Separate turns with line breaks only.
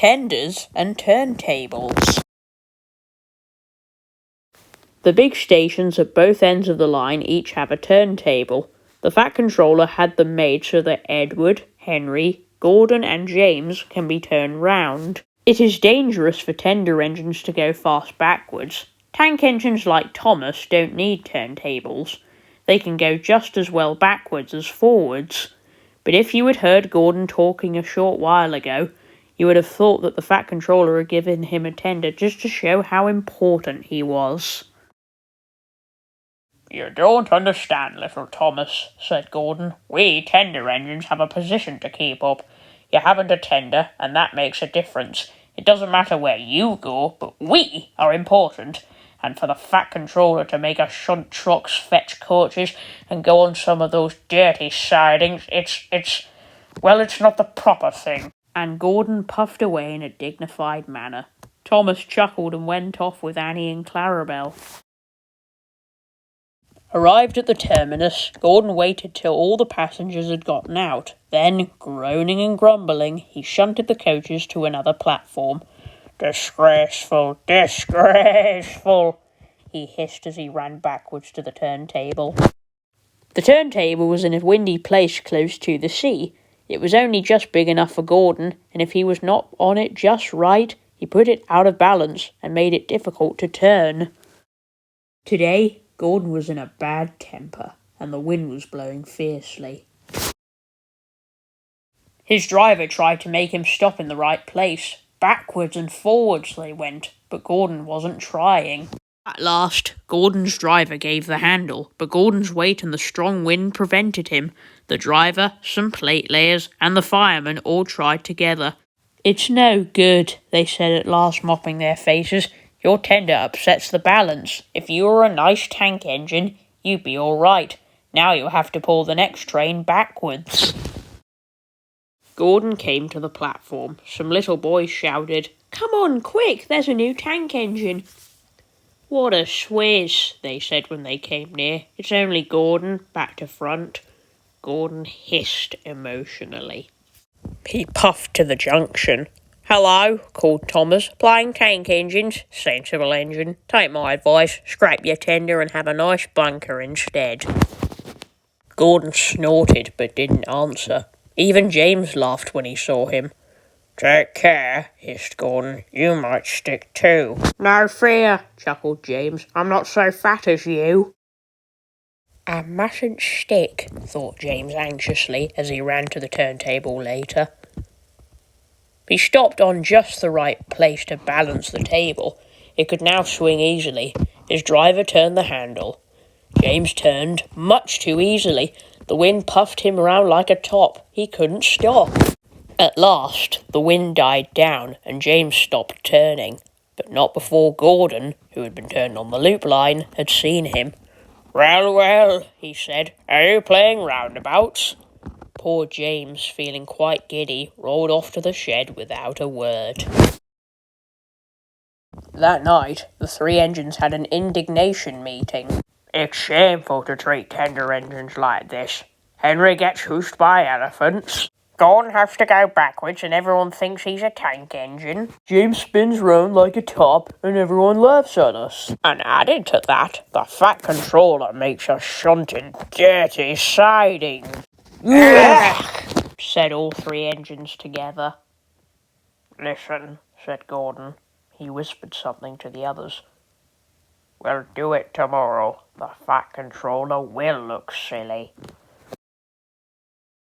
Tenders and turntables. The big stations at both ends of the line each have a turntable. The Fat Controller had them made so that Edward, Henry, Gordon and James can be turned round. It is dangerous for tender engines to go fast backwards. Tank engines like Thomas don't need turntables. They can go just as well backwards as forwards. But if you had heard Gordon talking a short while ago, you would have thought that the Fat Controller had given him a tender just to show how important he was. "You don't understand, little Thomas," said Gordon. "We tender engines have a position to keep up. You haven't a tender, and that makes a difference. It doesn't matter where you go, but we are important. And for the Fat Controller to make us shunt trucks, fetch coaches, and go on some of those dirty sidings, it's not the proper thing." And Gordon puffed away in a dignified manner. Thomas chuckled and went off with Annie and Clarabel. Arrived at the terminus, Gordon waited till all the passengers had gotten out. Then, groaning and grumbling, he shunted the coaches to another platform. "Disgraceful, disgraceful," he hissed as he ran backwards to the turntable. The turntable was in a windy place close to the sea. It was only just big enough for Gordon, and if he was not on it just right, he put it out of balance and made it difficult to turn. Today, Gordon was in a bad temper, and the wind was blowing fiercely. His driver tried to make him stop in the right place. Backwards and forwards they went, but Gordon wasn't trying. At last, Gordon's driver gave the handle, but Gordon's weight and the strong wind prevented him. The driver, some plate layers, and the fireman all tried together. "It's no good," they said at last, mopping their faces. "Your tender upsets the balance. If you were a nice tank engine, you'd be all right. Now you'll have to pull the next train backwards." Gordon came to the platform. Some little boys shouted, "Come on, quick, there's a new tank engine." "What a swizz," they said when they came near. "It's only Gordon, back to front." Gordon hissed emotionally. He puffed to the junction. "Hello," called Thomas. "Plain tank engines. Sensible engine. Take my advice. Scrape your tender and have a nice bunker instead." Gordon snorted but didn't answer. Even James laughed when he saw him. "Take care," hissed Gordon. "You might stick too." "No fear," chuckled James. "I'm not so fat as you." "I mustn't stick," thought James anxiously as he ran to the turntable later. He stopped on just the right place to balance the table. It could now swing easily. His driver turned the handle. James turned, much too easily. The wind puffed him around like a top. He couldn't stop. At last, the wind died down and James stopped turning, but not before Gordon, who had been turned on the loop line, had seen him. "Well, well," he said, "are you playing roundabouts?" Poor James, feeling quite giddy, rolled off to the shed without a word. That night, the three engines had an indignation meeting. "It's shameful to treat tender engines like this. Henry gets hoosed by elephants. Gordon has to go backwards and everyone thinks he's a tank engine. James spins round like a top and everyone laughs at us. And added to that, the Fat Controller makes us shunt in dirty siding." "Ugh," said all three engines together. "Listen," said Gordon. He whispered something to the others. "We'll do it tomorrow. The Fat Controller will look silly."